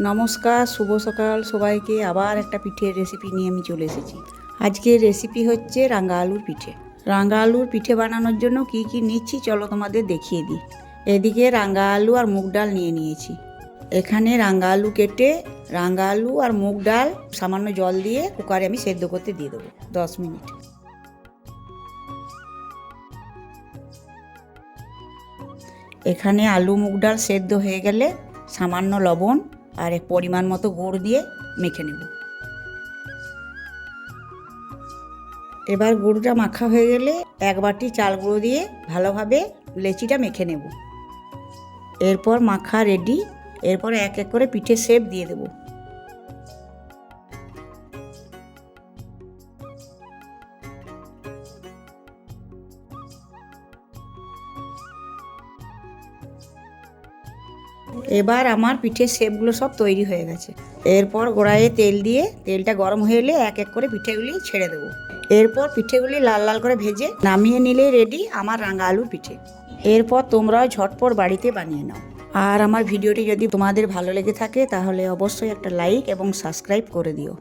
নমস্কার, শুভ সকাল সবাইকে। আবার একটা পিঠের রেসিপি নিয়ে আমি চলে এসেছি। আজকের রেসিপি হচ্ছে রাঙা আলুর পিঠে। রাঙা আলুর পিঠে বানানোর জন্য কি কি নিচ্ছি চলো তোমাদের দেখিয়ে দিই। এদিকে রাঙা আলু আর মুগ ডাল নিয়ে নিয়েছি। এখানে রাঙা আলু কেটে রাঙা আলু আর মুগ ডাল সামান্য জল দিয়ে কুকারে আমি সেদ্ধ করতে দিয়ে দেবো 10 মিনিট। এখানে আলু মুগ ডাল সেদ্ধ হয়ে গেলে সামান্য লবণ আর এক পরিমাণ মতো গুড় দিয়ে মেখে নেব। এবার গুড়টা মাখা হয়ে গেলে এক বাটি চাল গুঁড়ো দিয়ে ভালোভাবে লেচিটা মেখে নেব। এরপর মাখা রেডি। এরপর এক এক করে পিঠে শেপ দিয়ে দেব। এবার আমার পিঠের শেপগুলো সব তৈরি হয়ে গেছে। এরপর কড়াইয়ে তেল দিয়ে তেলটা গরম হয়ে এলে এক এক করে পিঠেগুলি ছেড়ে দেবো। এরপর পিঠেগুলি লাল লাল করে ভেজে নামিয়ে নিলেই রেডি আমার রাঙা আলুর পিঠে। এরপর তোমরাও ঝটপট বাড়িতে বানিয়ে নাও। আর আমার ভিডিওটি যদি তোমাদের ভালো লেগে থাকে তাহলে অবশ্যই একটা লাইক এবং সাবস্ক্রাইব করে দিও।